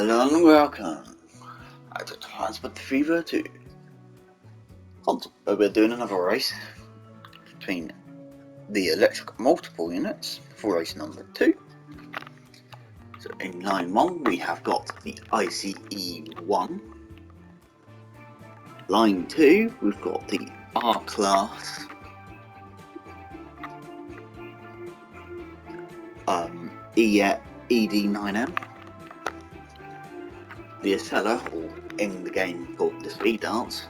Hello and welcome to Transport Fever 2. We're doing another race between the electric multiple units for race number 2. So in line 1 we have got the ICE 1. Line 2 we've got the R class ED9M. The Acela, or in the game called the Speed Dance.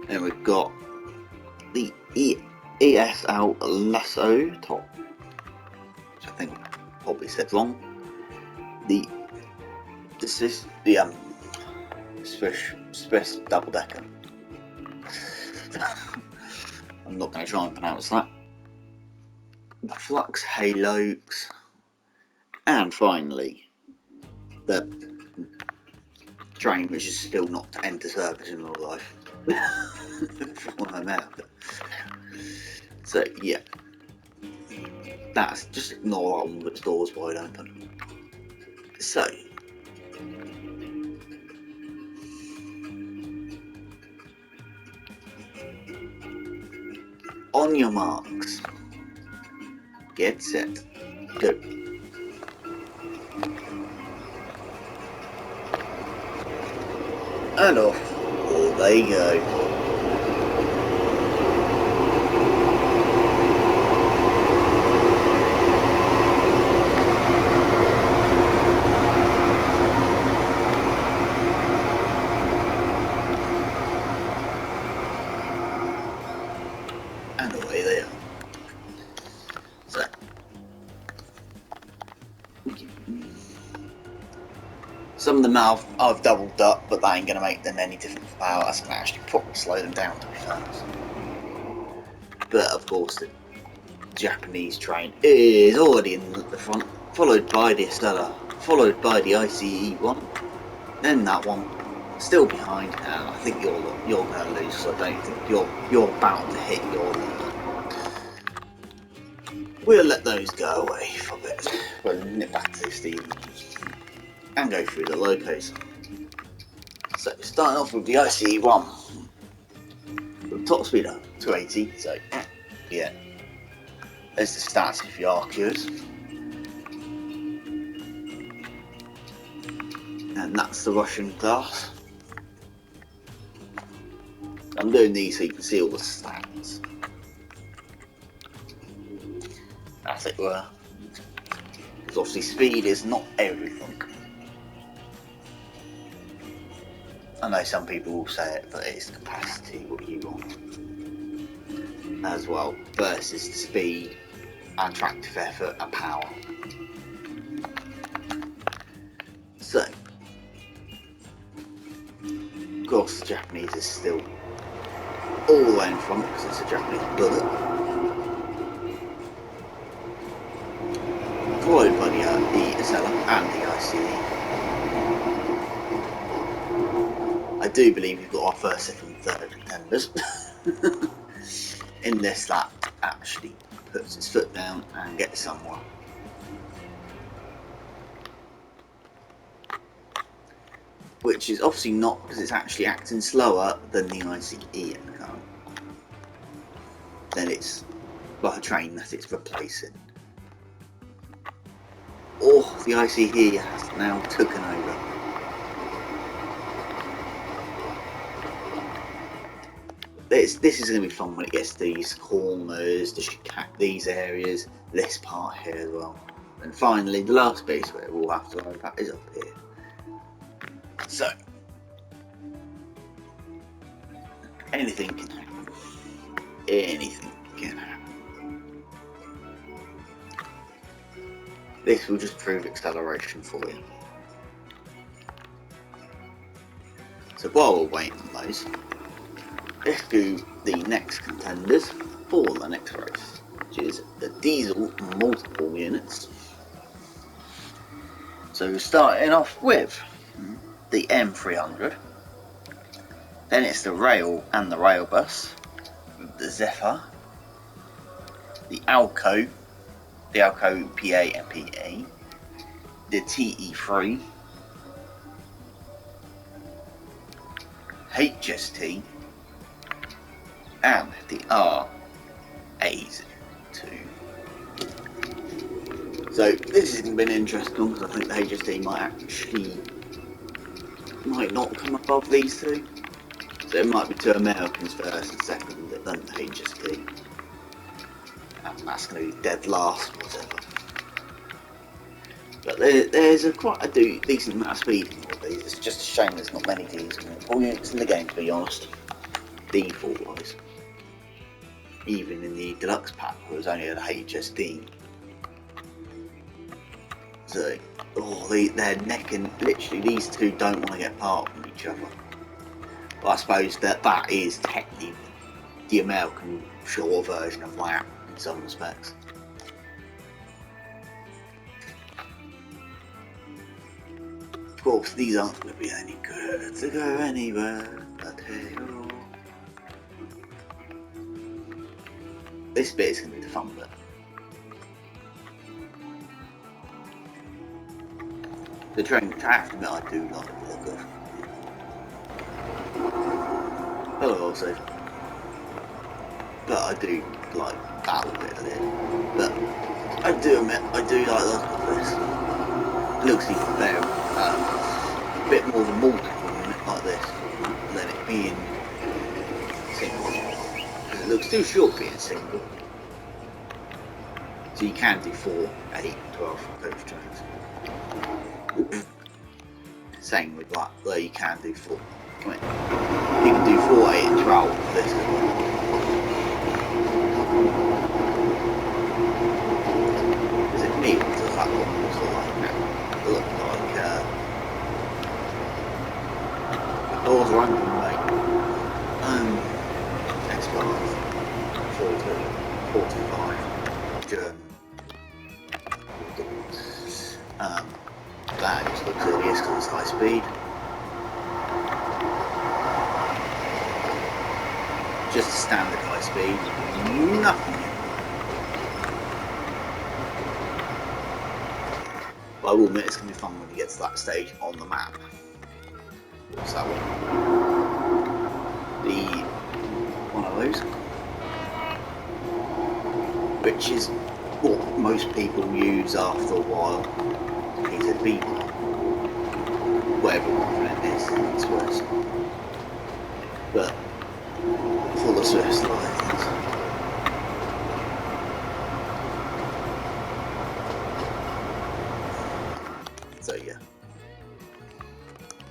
And we've got the ESL Lasso top, which I think I probably said wrong. This is the Swiss double decker. I'm not going to try and pronounce that. The Flux Halos, and finally the train which is still not to enter service in real life. From America. So yeah, that's just ignore that one with its doors wide open. So on your marks, get set, go. And off, they go. And away they are. So some of them I've doubled up, but that ain't going to make them any different for power. That's going to actually probably slow them down, to be fair. But of course, the Japanese train is already in the front, followed by the Acela, followed by the ICE 1, then that one, still behind, and I think you're going to lose. So I don't think you're bound to hit your lead. We'll let those go away for a bit. We'll nip back to the DMUs and go through the locos. So starting off with the ICE 1, with top speed of 280. So yeah, there's the stats if you are curious. And that's the Russian class. I'm doing these so you can see all the stats, as it were. Because obviously speed is not everything. I know some people will say it, but it's capacity what you want as well, versus the speed and tractive effort and power. So, of course, the Japanese is still all the way in front because it's a Japanese bullet. Followed by the Acela and the ICE. I do believe we've got our first, second, and third contenders in this that actually puts its foot down and gets somewhere. Which is obviously not, because it's actually acting slower than the ICE at the current. Then it's like a train that it's replacing. Or the ICE here has now taken over. This is going to be fun when it gets to these corners, these areas, this part here as well. And finally, the last base where we'll have to worry about is up here. So, anything can happen. Anything can happen. This will just prove acceleration for you. So while we're waiting on those, let's do the next contenders for the next race, which is the diesel multiple units. So we're starting off with the M300, then it's the rail and the rail bus, the Zephyr, the Alco PA and PE, the TE3, HST, and the RAs2. So this is going to be an interesting one because I think the HST might not come above these two. So it might be two Americans first and second, then the HST. And that's going to be dead last, whatever. But there's quite a decent amount of speed in all of these. It's just a shame there's not many Ds in the game, to be honest. Default wise. Even in the deluxe pack, there was only an HSD. So, they're necking. Literally, these two don't want to get apart from each other. Well, I suppose that is technically the American short version of that in some respects. Of course, these aren't going to be any good to go anywhere but here. This bit is going to be the fun bit. The train, I have to admit, I do like the look of. Hello, also. But I do like that little bit of it. But I do admit, I do like the look of this. It looks even better. A bit more of a multiple unit like this than it being single. It looks too short being single. So you can do 4, 8, 12 coach trains. Same with that, though you can do 4. I mean, you can do 4, 8 and 12 for this as well. Is it me or does that look also like doors are open, mate. X5 45 German. That just looks hideous because it's high speed. Just a standard high speed, nothing. But I will admit it's going to be fun when we get to that stage on the map. What's that one? One of those. Which is what most people use after a while. He's a beat. Whatever one it is, it's worse. But for the Swiss lines. So yeah.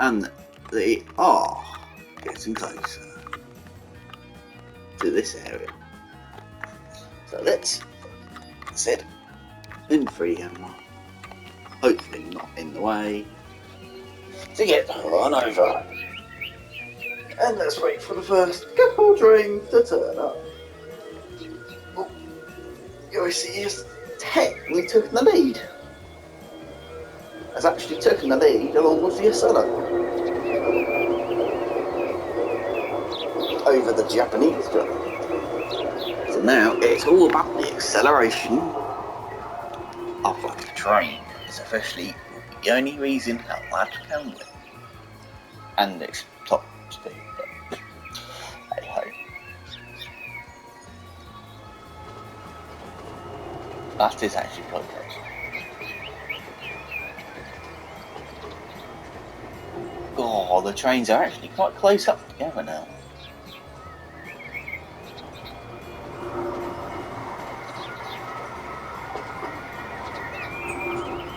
And they are getting closer to this area. So let's sit in free camera. Hopefully not in the way to get run over. And let's wait for the first couple trains to turn up. Oh, OC is technically taken the lead. Has actually taken the lead along with the Acela over the Japanese train. So now it's all about the acceleration of the train. It's officially the only reason how that can win. And it's top speed, but hey ho. That is actually quite close. Oh, the trains are actually quite close up together now.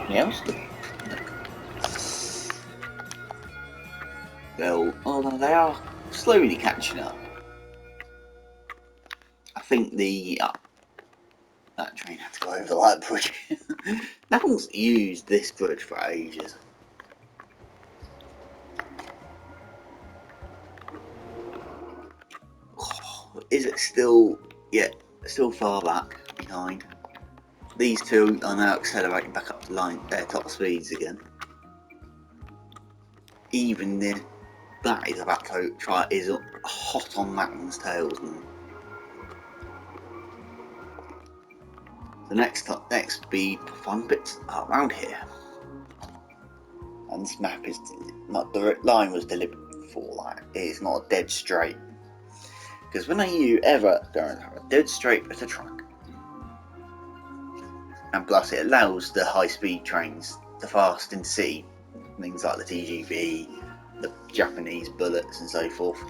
Yes. Well, although they are slowly catching up. I think that train had to go over that bridge. No one's used this bridge for ages. Oh, is it still? Yeah, still far back behind. These two are now accelerating back up to their top speeds again. Even that is about to try is hot on that one's tails now. The next speed fun bits are around here. and this map is not, the line was delivered for that. It's not dead straight, because when are you ever going to have a dead straight at a track? And plus, it allows the high-speed trains, the fast intercity, things like the TGV, the Japanese bullets, and so forth,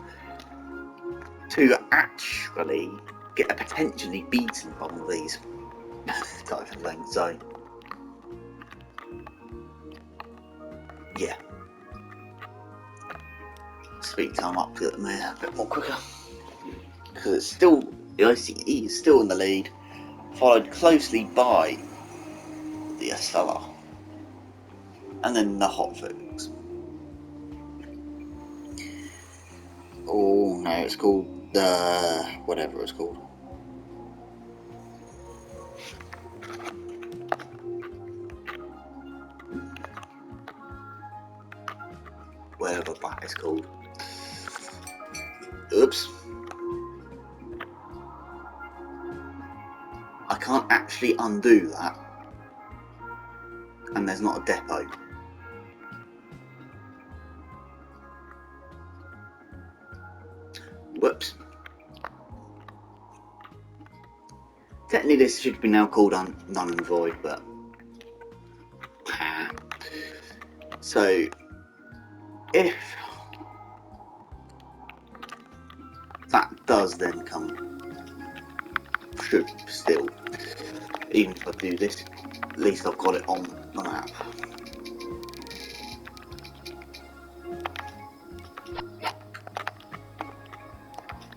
to actually get a potentially beaten by one of these type of things. So, yeah, speed time up to them a bit more quicker, because it's still, the ICE is still in the lead, followed closely by the Estella, and then the Hotfix. Oh no, it's called the whatever it's called. Whatever that is called. Oops. I can't actually undo that, and there's not a depot. Whoops. Technically this should be now called null and void, but so if that does then come, should still, even if I do this, at least I've got it on the map.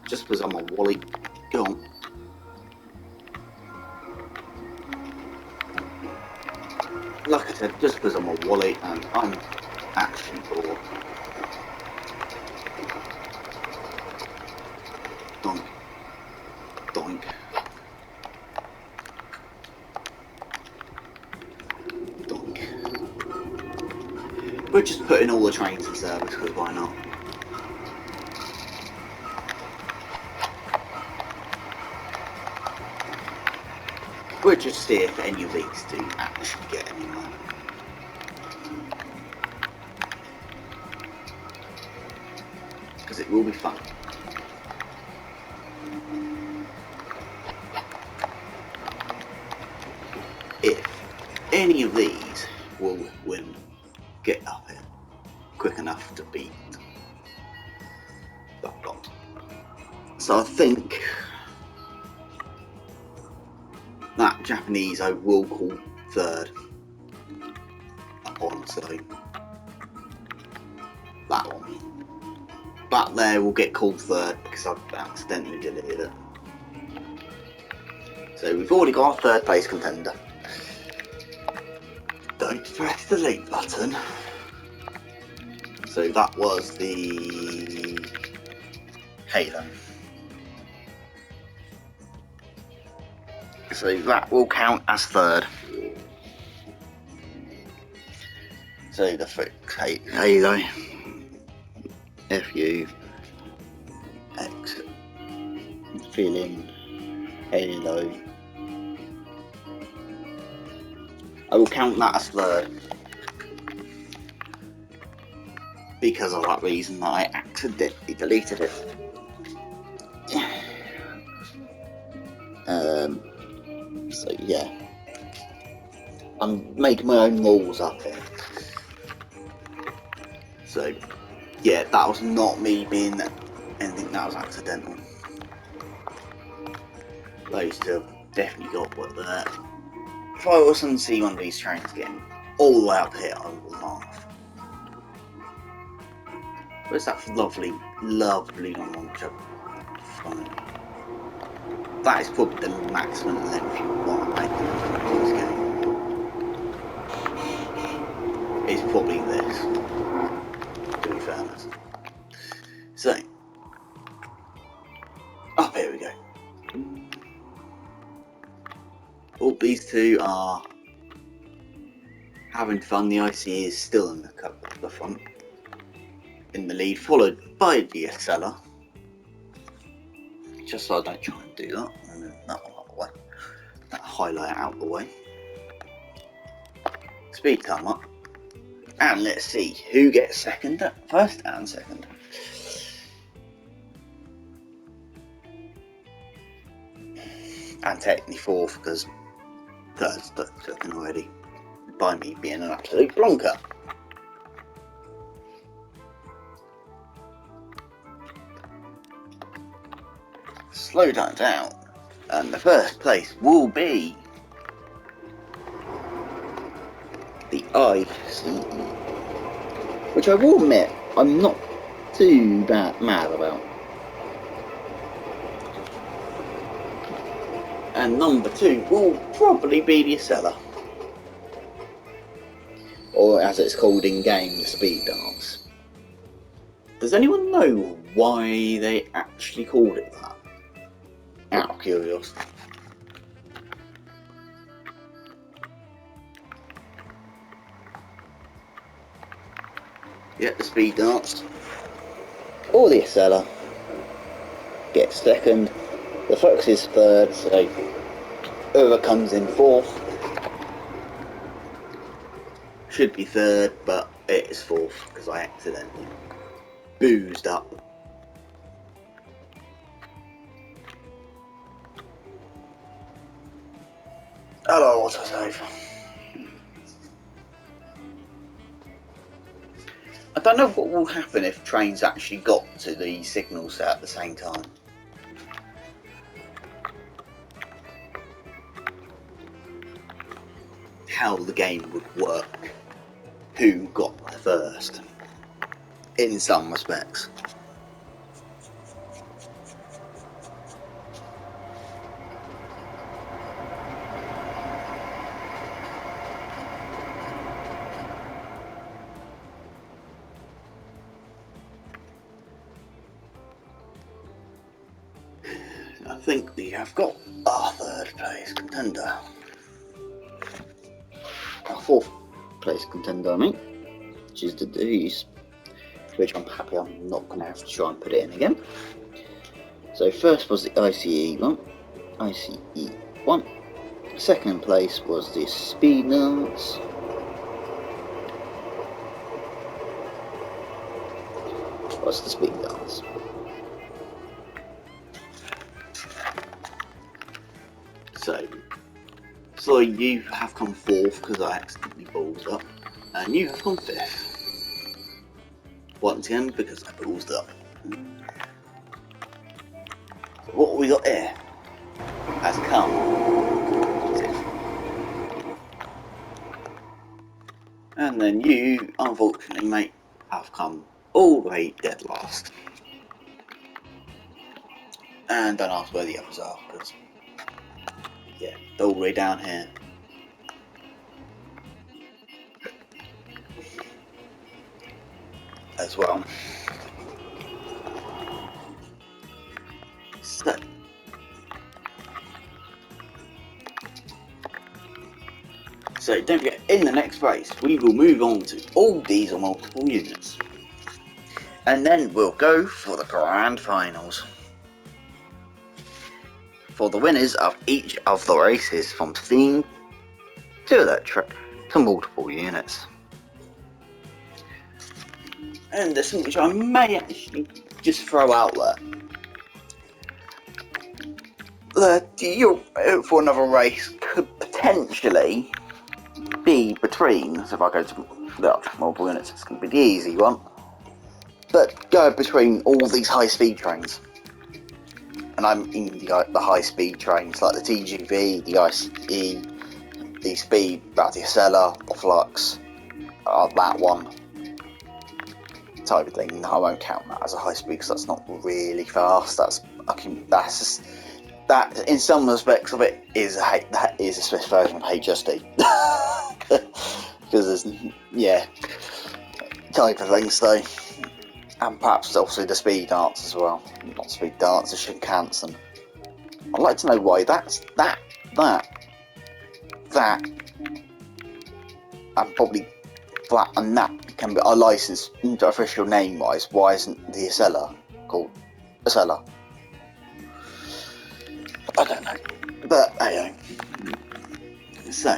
Just because I'm a wally, go on. Like I said, just because I'm a wally and I'm actually bored. Doink. Doink. Doink. We're just putting all the trains in service, because why not? We'll just see if any of these do actually get anywhere. Because it will be fun. If any of these will get up here quick enough to beat that lot. So I think that Japanese I will call third on, so that one. That there will get called third because I've accidentally deleted it. So we've already got our third place contender. Don't press the delete button. So that was the Halo. So that will count as third. So the Halo, FU, X, feeling, Halo. I will count that as third. Because of that reason that I accidentally deleted it. So yeah, I'm making my own rules up here. So yeah, that was not me being anything, that was accidental. Those two have definitely got what there. If I was to see one of these trains getting all the way up here, I will laugh. Where's that lovely, lovely launcher? Fine. That is probably the maximum length you want to make in this game. It's probably this, to be fairness. So, up here we go. Oh, these two are having fun. The ICE is still in the front, in the lead, followed by the Acela. Just so I don't try and do that, and then that one out the way. That highlight out the way. Speed time up. And let's see who gets second, first and second. And technically fourth, because third's taken already, by me being an absolute blonker. Slow that down, and the first place will be the ICE, which I will admit I'm not too mad about. And number 2 will probably be the Acela, or as it's called in game, the speed dance. Does anyone know why they actually called it that? Out of curiosity. Yeah, the speed dance, or the Acela gets second. The Fox is third, so whoever comes in fourth should be third, but it is fourth because I accidentally boozed up. Hello, autosave. I don't know what will happen if trains actually got to the signal set at the same time. How the game would work, who got there first, in some respects. I think we have got our third place contender. Our fourth place contender, I mean, which is the D's, which I'm happy I'm not going to have to try and put it in again. So first was the ICE 1. Second place was the speed dance. Was the speed dance. So you have come fourth because I accidentally ballsed up, and you have come fifth. Once again because I ballsed up. So what have we got here? Has come. And then you, unfortunately, mate, have come all the way dead last. And don't ask where the others are, because, yeah, they're all the way down here. As well. So don't forget, in the next race, we will move on to all diesel multiple units. And then we'll go for the grand finals. For the winners of each of the races, from steam to electric to multiple units. And there's something which I may actually just throw out there. For another race could potentially be between, so if I go to the multiple units, it's going to be the easy one, but go between all these high speed trains. And I'm in the high speed trains like the TGV, the ICE, the speed, the Acela, the Flux, that one type of thing. I won't count that as a high speed because that's not really fast. That in some respects of it is a Swiss version of HSD. Because there's, type of things though. And perhaps also the speed dance as well. Not speed dance, the Shinkansen. I'd like to know why that and probably that and that can be a license official name wise. Why isn't the Acela called Acela? I don't know. But anyway. So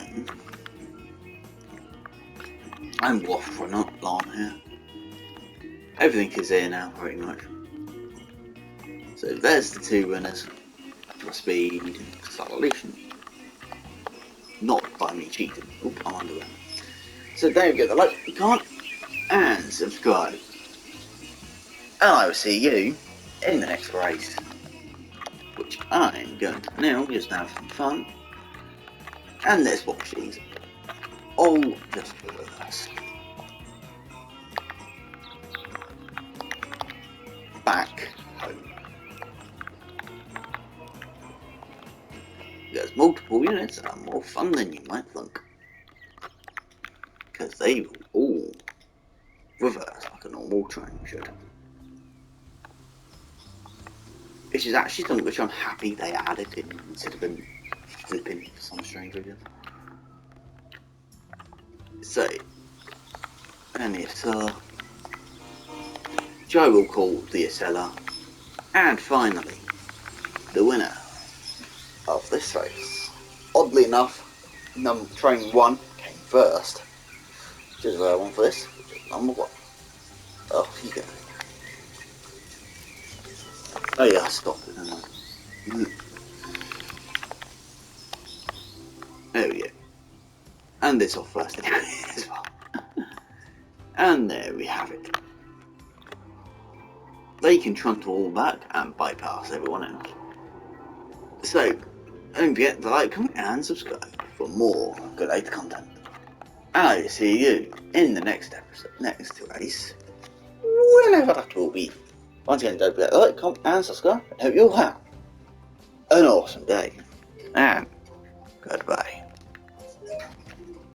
I'm waffling up long here. Everything is here now, pretty much. So there's the two winners for speed and acceleration. Not by me cheating. Oop, I'm under there. So there we go, the like, comment, and subscribe. And I will see you in the next race. Which I'm going to now just have some fun. And there's what she's all just reversed. Back home. There's multiple units that are more fun than you might think. Because they will all reverse like a normal train should. Which is actually something which I'm happy they added in instead of them flipping for some strange reason. So, and if so, Joe will call the seller, and finally, the winner of this race. Oddly enough, train 1 came first, which is one for this, which is number 1. Off you go. Oh yeah, I stopped it, didn't I? There we go. And this off first anyway as well. And there we have it. They can trundle all back and bypass everyone else. So, don't forget to like, comment and subscribe for more good later content. And I will see you in the next episode, next race, whenever that will be. Once again, don't forget to like, comment and subscribe, and hope you all have an awesome day. And goodbye.